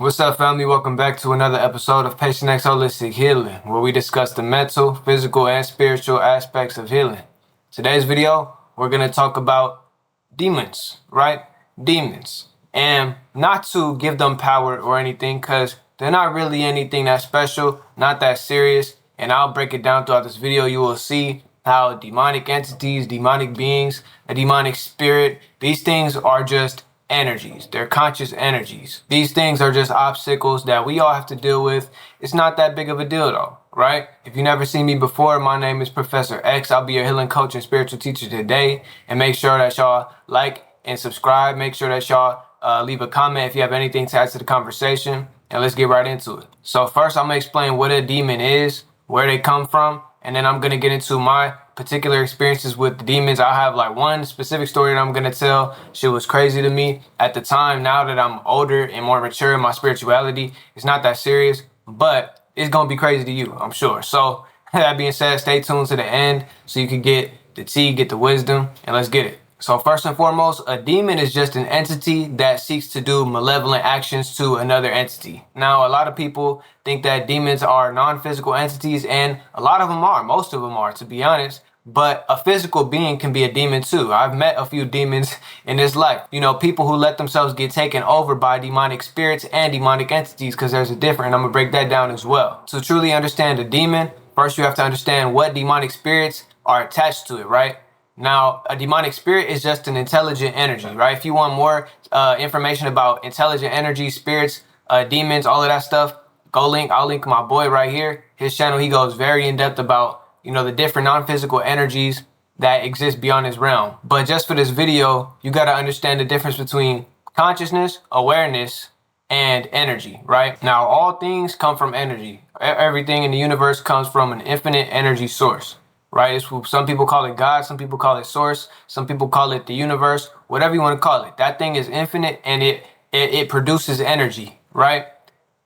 What's up, family? Welcome back to another episode of Patient X Holistic Healing, where we discuss the mental, physical, and spiritual aspects of healing. Today's video, we're going to talk about demons, right? Demons. And not to give them power or anything, because they're not really anything that special, not that serious. And I'll break it down throughout this video. You will see how demonic entities, demonic beings, a demonic spirit, these things are just energies. They're conscious energies. These things are just obstacles that we all have to deal with. It's not that big of a deal though, right? If you've never seen me before, my name is Professor X. I'll be your healing coach and spiritual teacher today. And make sure that y'all like and subscribe. Make sure that y'all leave a comment if you have anything to add to the conversation. And let's get right into it. So first, I'm gonna explain what a demon is, where they come from, and then I'm gonna get into my particular experiences with the demons. I have like one specific story that I'm gonna tell. Shit was crazy to me at the time. Now that I'm older and more mature in my spirituality, it's not that serious, but it's gonna be crazy to you, I'm sure. So that being said, stay tuned to the end so you can get the tea, get the wisdom, and let's get it. So first and foremost, a demon is just an entity that seeks to do malevolent actions to another entity. Now, a lot of people think that demons are non-physical entities, and a lot of them are. Most of them are, to be honest. But a physical being can be a demon too. I've met a few demons in this life. You know, people who let themselves get taken over by demonic spirits and demonic entities, because there's a difference, and I'm gonna break that down as well. To truly understand a demon, first you have to understand what demonic spirits are attached to it, right? Now, a demonic spirit is just an intelligent energy, right? If you want more information about intelligent energy, spirits, demons, all of that stuff, I'll link my boy right here. His channel, he goes very in depth about, you know, the different non-physical energies that exist beyond this realm. But just for this video, you got to understand the difference between consciousness, awareness, and energy, right? Now, all things come from energy. Everything in the universe comes from an infinite energy source, right? Some people call it God, some people call it source, some people call it the universe, whatever you want to call it. That thing is infinite, and it produces energy, right?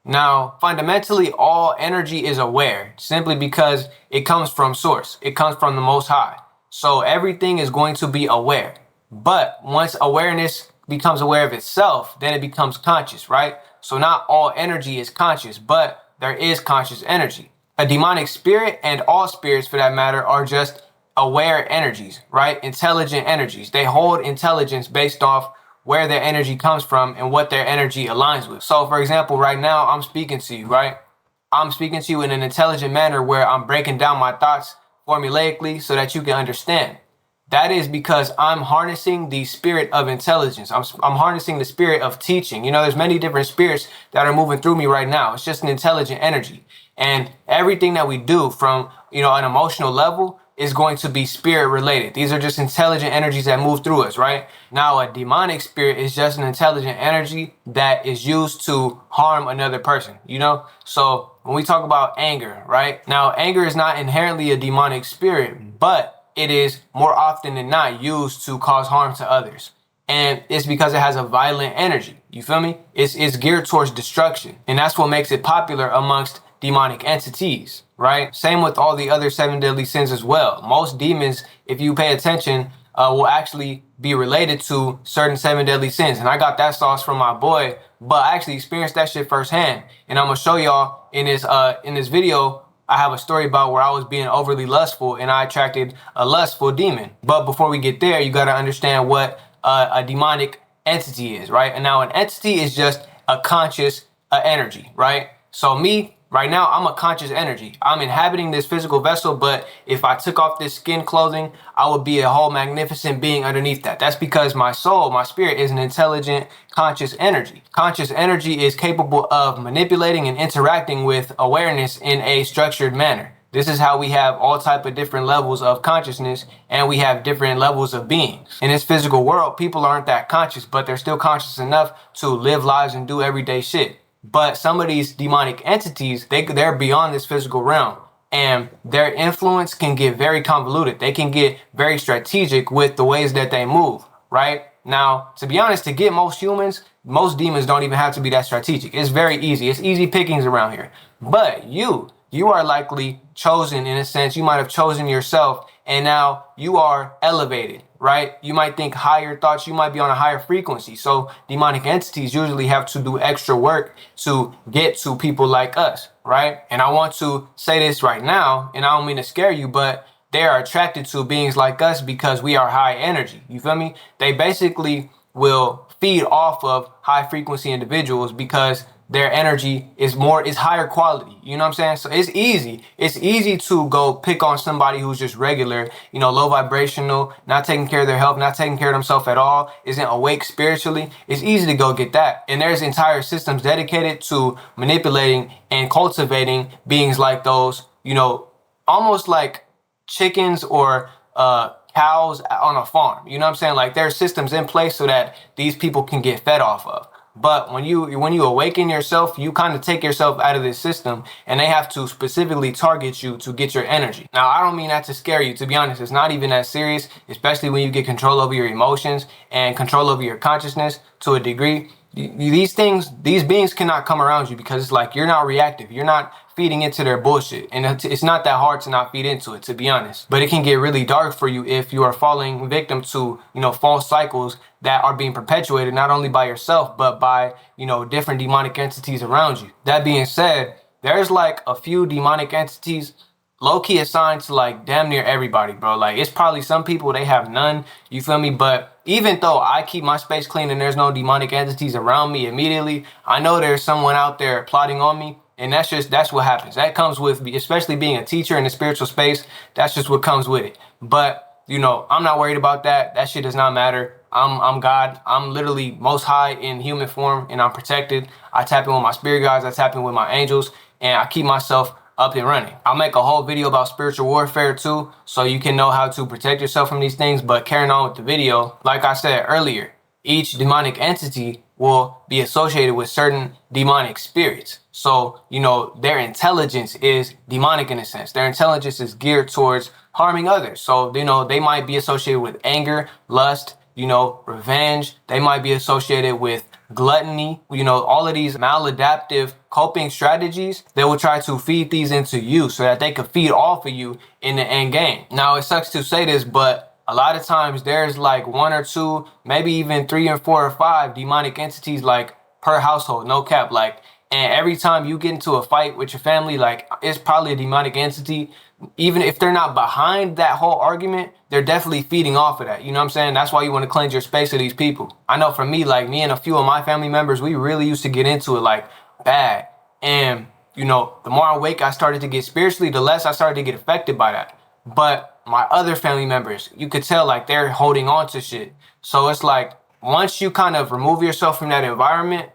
Now, fundamentally, all energy is aware simply because it comes from source. It comes from the Most High. So everything is going to be aware. But once awareness becomes aware of itself, then it becomes conscious, right? So not all energy is conscious, but there is conscious energy. A demonic spirit, and all spirits for that matter, are just aware energies, right? Intelligent energies. They hold intelligence based off where their energy comes from and what their energy aligns with. So for example, right now I'm speaking to you, right? I'm speaking to you in an intelligent manner where I'm breaking down my thoughts formulaically so that you can understand. That is because I'm harnessing the spirit of intelligence. I'm harnessing the spirit of teaching. You know, there's many different spirits that are moving through me right now. It's just an intelligent energy. And everything that we do from, you know, an emotional level is going to be spirit related. These are just intelligent energies that move through us, right? Now, a demonic spirit is just an intelligent energy that is used to harm another person, you know? So when we talk about anger, right? Now, anger is not inherently a demonic spirit, but it is more often than not used to cause harm to others. And it's because it has a violent energy. You feel me? It's geared towards destruction. And that's what makes it popular amongst demonic entities, right? Same with all the other 7 deadly sins as well. Most demons, if you pay attention, will actually be related to certain 7 deadly sins. And I got that sauce from my boy, but I actually experienced that shit firsthand. And I'm gonna show y'all in this video. I have a story about where I was being overly lustful and I attracted a lustful demon. But before we get there, you got to understand what a demonic entity is, right? And now an entity is just a conscious energy, right? So me, right now, I'm a conscious energy. I'm inhabiting this physical vessel, but if I took off this skin clothing, I would be a whole magnificent being underneath that. That's because my soul, my spirit, is an intelligent, conscious energy. Conscious energy is capable of manipulating and interacting with awareness in a structured manner. This is how we have all type of different levels of consciousness, and we have different levels of beings. In this physical world, people aren't that conscious, but they're still conscious enough to live lives and do everyday shit. But some of these demonic entities, they're beyond this physical realm, and their influence can get very convoluted. They can get very strategic with the ways that they move, right? Now, to be honest, to get most humans, most demons don't even have to be that strategic. It's very easy. It's easy pickings around here. But you are likely chosen in a sense. You might have chosen yourself, and now you are elevated, right? You might think higher thoughts, you might be on a higher frequency. So demonic entities usually have to do extra work to get to people like us, right? And I want to say this right now, and I don't mean to scare you, but they are attracted to beings like us because we are high energy. You feel me? They basically will feed off of high frequency individuals because their energy is higher quality. You know what I'm saying? So it's easy to go pick on somebody who's just regular, low vibrational, not taking care of their health, not taking care of themselves at all, isn't awake spiritually. It's easy to go get that. And there's entire systems dedicated to manipulating and cultivating beings like those, almost like chickens or cows on a farm. You know what I'm saying? Like there's systems in place so that these people can get fed off of. But when you awaken yourself, you kind of take yourself out of this system, and they have to specifically target you to get your energy. Now, I don't mean that to scare you. To be honest, it's not even that serious, especially when you get control over your emotions and control over your consciousness to a degree. These beings cannot come around you because it's like you're not reactive. You're not feeding into their bullshit. And it's not that hard to not feed into it, to be honest. But it can get really dark for you if you are falling victim to, false cycles that are being perpetuated not only by yourself, but by, different demonic entities around you. That being said, there's like a few demonic entities low-key assigned to like damn near everybody, bro. Like it's probably some people they have none, you feel me? But even though I keep my space clean and there's no demonic entities around me immediately, I know there's someone out there plotting on me. And that's what happens. That comes with, especially being a teacher in the spiritual space, that's just what comes with it. But, I'm not worried about that. That shit does not matter. I'm God. I'm literally most high in human form, and I'm protected. I tap in with my spirit guides. I tap in with my angels, and I keep myself up and running. I'll make a whole video about spiritual warfare too, so you can know how to protect yourself from these things. But carrying on with the video, like I said earlier, each demonic entity will be associated with certain demonic spirits. So, their intelligence is demonic in a sense. Their intelligence is geared towards harming others. So, they might be associated with anger, lust, revenge. They might be associated with gluttony, all of these maladaptive coping strategies. They will try to feed these into you so that they could feed off of you in the end game. Now, it sucks to say this, but a lot of times there's like 1 or 2, maybe even 3 or 4 or 5 demonic entities like per household, no cap. Like, and every time you get into a fight with your family, like it's probably a demonic entity. Even if they're not behind that whole argument, they're definitely feeding off of that. You know what I'm saying? That's why you want to cleanse your space of these people. I know for me, like me and a few of my family members, we really used to get into it like bad. And, the more awake I started to get spiritually, the less I started to get affected by that. But my other family members, you could tell like they're holding on to shit. So it's like once you kind of remove yourself from that environment,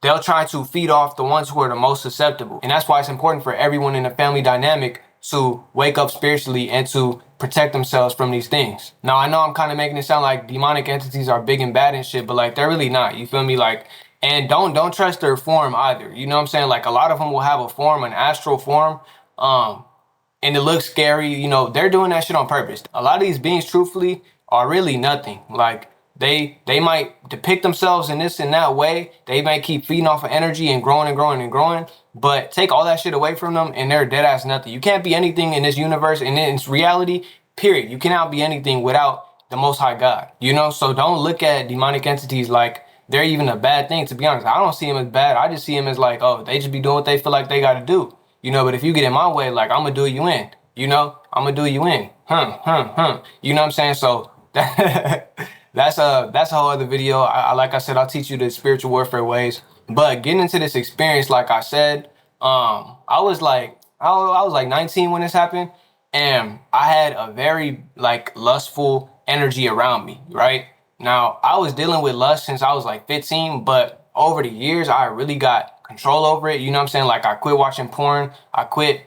they'll try to feed off the ones who are the most susceptible. And that's why it's important for everyone in the family dynamic to wake up spiritually and to protect themselves from these things. Now, I know I'm kind of making it sound like demonic entities are big and bad and shit, but like they're really not. You feel me? Like, and don't trust their form either. You know what I'm saying? Like a lot of them will have a form, an astral form, and it looks scary. They're doing that shit on purpose. A lot of these beings, truthfully, are really nothing. Like they might depict themselves in this and that way. They might keep feeding off of energy and growing and growing and growing, but take all that shit away from them and they're dead ass nothing. You can't be anything in this universe and in its reality, period. You cannot be anything without the Most High God. So don't look at demonic entities like they're even a bad thing. To be honest, I don't see them as bad. I just see them as like, oh, they just be doing what they feel like they got to do. But if you get in my way, like I'm gonna do you in. I'm gonna do you in. You know what I'm saying? So that's a whole other video. Like I said, I'll teach you the spiritual warfare ways. But getting into this experience, like I said, I was like 19 when this happened, and I had a very like lustful energy around me. Right now, I was dealing with lust since I was like 15, but over the years, I really got control over it. You know what I'm saying? Like I quit watching porn. I quit,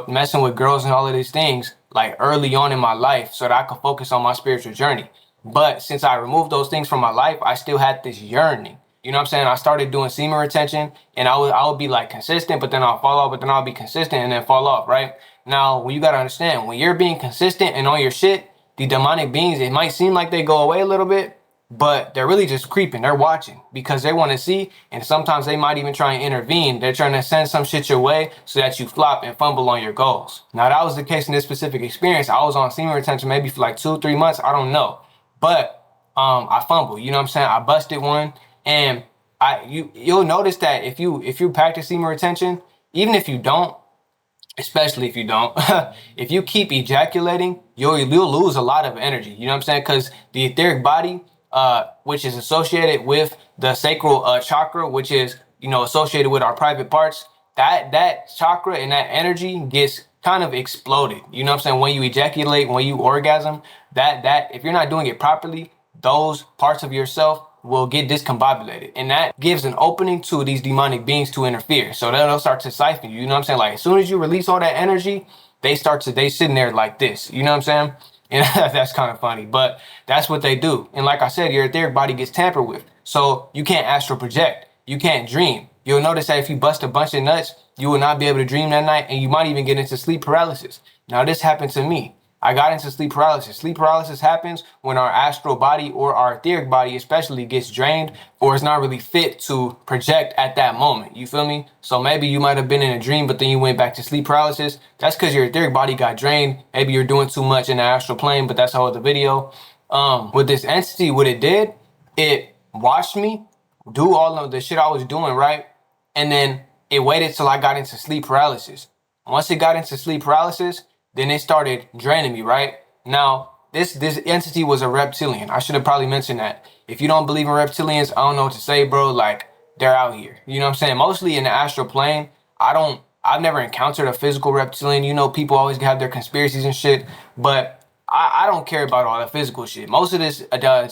messing with girls and all of these things like early on in my life so that I could focus on my spiritual journey. But since I removed those things from my life, I still had this yearning. You know what I'm saying? I started doing semen retention, and I would be like consistent, but then I'll fall off, but then I'll be consistent and then fall off, right? Now, when you got to understand, when you're being consistent and on your shit, the demonic beings, it might seem like they go away a little bit, but they're really just creeping. They're watching because they want to see. And sometimes they might even try and intervene. They're trying to send some shit your way so that you flop and fumble on your goals. Now, that was the case in this specific experience. I was on semen retention maybe for like 2-3 months. I don't know. but I fumbled. You know what I'm saying? I busted one, and you'll notice that if you practice semen retention, even if you don't, especially if you don't, if you keep ejaculating, you'll lose a lot of energy. You know what I'm saying? Because the etheric body, which is associated with the sacral chakra, which is associated with our private parts, that chakra and that energy gets kind of exploded. You know what I'm saying? When you ejaculate, when you orgasm, that if you're not doing it properly, those parts of yourself will get discombobulated, and that gives an opening to these demonic beings to interfere. So they'll start to siphon you. You know what I'm saying? Like as soon as you release all that energy, they sitting there like this. You know what I'm saying? And that's kind of funny, but that's what they do. And like I said, your etheric body gets tampered with, so you can't astral project. You can't dream. You'll notice that if you bust a bunch of nuts, you will not be able to dream that night, and you might even get into sleep paralysis. Now this happened to me. I got into sleep paralysis. Sleep paralysis happens when our astral body or our etheric body especially gets drained or is not really fit to project at that moment. You feel me? So maybe you might have been in a dream, but then you went back to sleep paralysis. That's because your etheric body got drained. Maybe you're doing too much in the astral plane, but that's a whole other video. With this entity, what it did, it watched me do all of the shit I was doing, right? And then it waited till I got into sleep paralysis. Once it got into sleep paralysis, then it started draining me, right? Now, this entity was a reptilian. I should have probably mentioned that. If you don't believe in reptilians, I don't know what to say, bro. Like, they're out here. You know what I'm saying? Mostly in the astral plane, I've never encountered a physical reptilian. You know, people always have their conspiracies and shit, but I don't care about all the physical shit. Most of this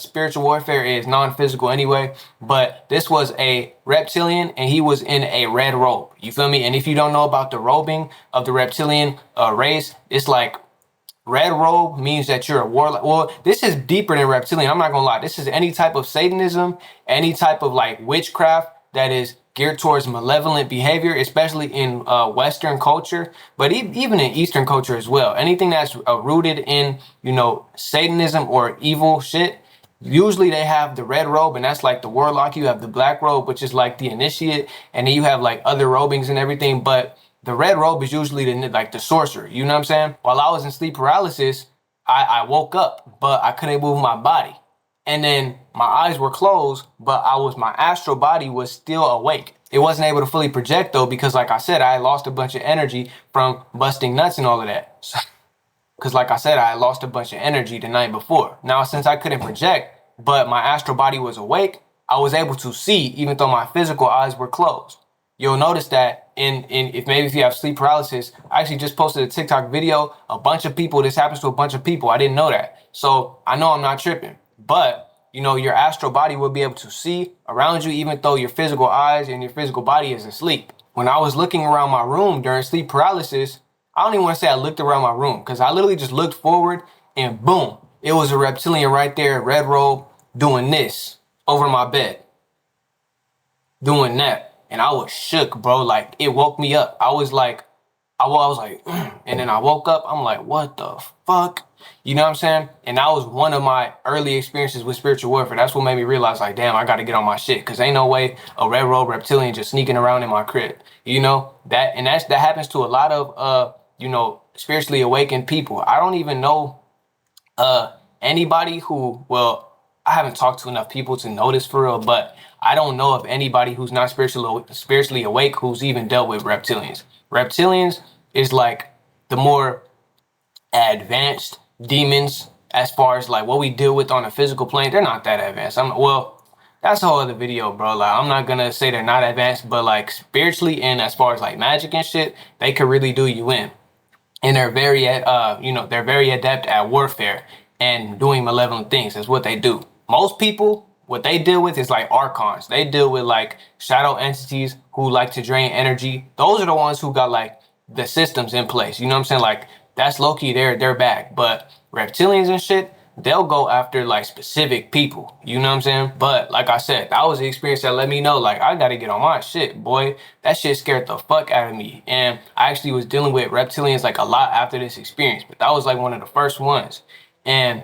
spiritual warfare is non-physical anyway, but this was a reptilian and he was in a red robe. You feel me? And if you don't know about the robing of the reptilian race, it's like red robe means that you're a warlock. Well, this is deeper than reptilian. I'm not gonna lie. This is any type of Satanism, any type of like witchcraft that is geared towards malevolent behavior, especially in Western culture, but even in Eastern culture as well. Anything that's rooted in, Satanism or evil shit, usually they have the red robe, and that's like the warlock. You have the black robe, which is like the initiate, and then you have like other robings and everything, but the red robe is usually the sorcerer. You know what I'm saying? While I was in sleep paralysis, I woke up, but I couldn't move my body. And then my eyes were closed, but my astral body was still awake. It wasn't able to fully project though, because like I said, I had lost a bunch of energy from busting nuts and all of that. Because like I said, I had lost a bunch of energy the night before. Now, since I couldn't project, but my astral body was awake, I was able to see even though my physical eyes were closed. You'll notice that if you have sleep paralysis, I actually just posted a TikTok video. A bunch of people, this happens to a bunch of people. I didn't know that. So I know I'm not tripping. But, your astral body will be able to see around you, even though your physical eyes and your physical body is asleep. When I was looking around my room during sleep paralysis, I don't even want to say I looked around my room, because I literally just looked forward and boom, it was a reptilian right there, red robe, doing this over my bed, doing that. And I was shook, bro. Like, it woke me up. I was like, and then I woke up. I'm like, what the fuck? You know what I'm saying? And that was one of my early experiences with spiritual warfare. That's what made me realize, like, damn, I got to get on my shit. Because ain't no way a red robe reptilian just sneaking around in my crib. That happens to a lot of, spiritually awakened people. I don't even know anybody who, well, I haven't talked to enough people to know this for real, but I don't know of anybody who's not spiritually awake who's even dealt with reptilians. Reptilians is like the more advanced demons as far as like what we deal with on a physical plane. They're not that advanced. That's a whole other video, bro. Like, I'm not gonna say they're not advanced, but like spiritually and as far as like magic and shit, they could really do you in. And they're very adept at warfare and doing malevolent things. That's what they do. Most people, what they deal with is like archons. They deal with like shadow entities who like to drain energy. Those are the ones who got like the systems in place. You know what I'm saying? Like, that's low-key their bag. But reptilians and shit, they'll go after like specific people. You know what I'm saying? But like I said, that was the experience that let me know, like, I gotta get on my shit, boy. That shit scared the fuck out of me. And I actually was dealing with reptilians like a lot after this experience, but that was like one of the first ones. And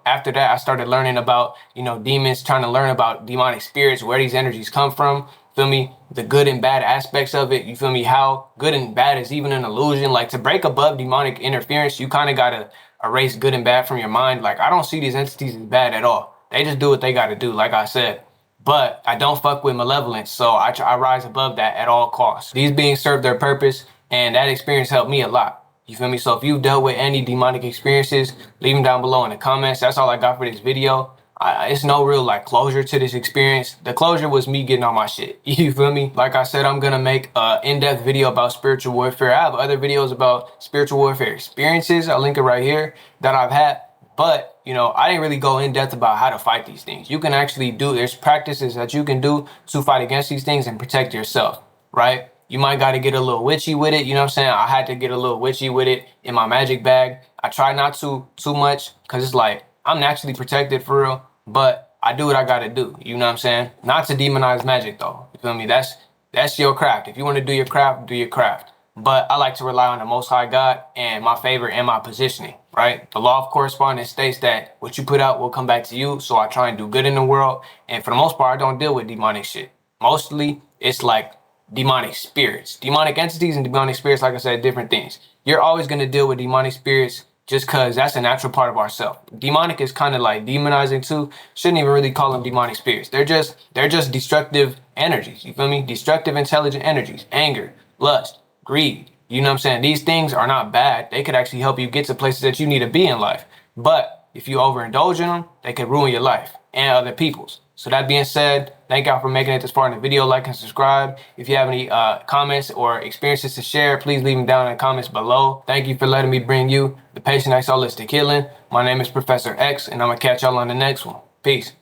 after that, I started learning about, demons, trying to learn about demonic spirits, where these energies come from feel me? The good and bad aspects of it, you feel me? How good and bad is even an illusion. Like, to break above demonic interference, you kind of got to erase good and bad from your mind. Like, I don't see these entities as bad at all. They just do what they got to do, like I said. But I don't fuck with malevolence, so I rise above that at all costs. These beings serve their purpose, and that experience helped me a lot. You feel me? So if you've dealt with any demonic experiences, leave them down below in the comments. That's all I got for this video. It's no real like closure to this experience. The closure was me getting on my shit. You feel me? Like I said, I'm gonna make an in-depth video about spiritual warfare. I have other videos about spiritual warfare experiences. I'll link it right here that I've had. But, you know, I didn't really go in depth about how to fight these things. You can actually there's practices that you can do to fight against these things and protect yourself, right? You might got to get a little witchy with it. You know what I'm saying? I had to get a little witchy with it in my magic bag. I try not to too much because it's like I'm naturally protected for real, but I do what I got to do. You know what I'm saying? Not to demonize magic, though. You feel me? That's your craft. If you want to do your craft, do your craft. But I like to rely on the Most High God and my favor and my positioning, right? The law of correspondence states that what you put out will come back to you. So I try and do good in the world. And for the most part, I don't deal with demonic shit. Mostly, it's like demonic spirits. Demonic entities and demonic spirits, like I said, different things. You're always going to deal with demonic spirits just because that's a natural part of ourselves. Demonic is kind of like demonizing too. Shouldn't even really call them demonic spirits. They're just destructive energies. You feel me? Destructive, intelligent energies. Anger, lust, greed. You know what I'm saying? These things are not bad. They could actually help you get to places that you need to be in life. But if you overindulge in them, they could ruin your life and other people's. So that being said, thank y'all for making it this far in the video. Like and subscribe. If you have any comments or experiences to share, please leave them down in the comments below. Thank you for letting me bring you the Patient X Holistic Healing. My name is Professor X, and I'm going to catch y'all on the next one. Peace.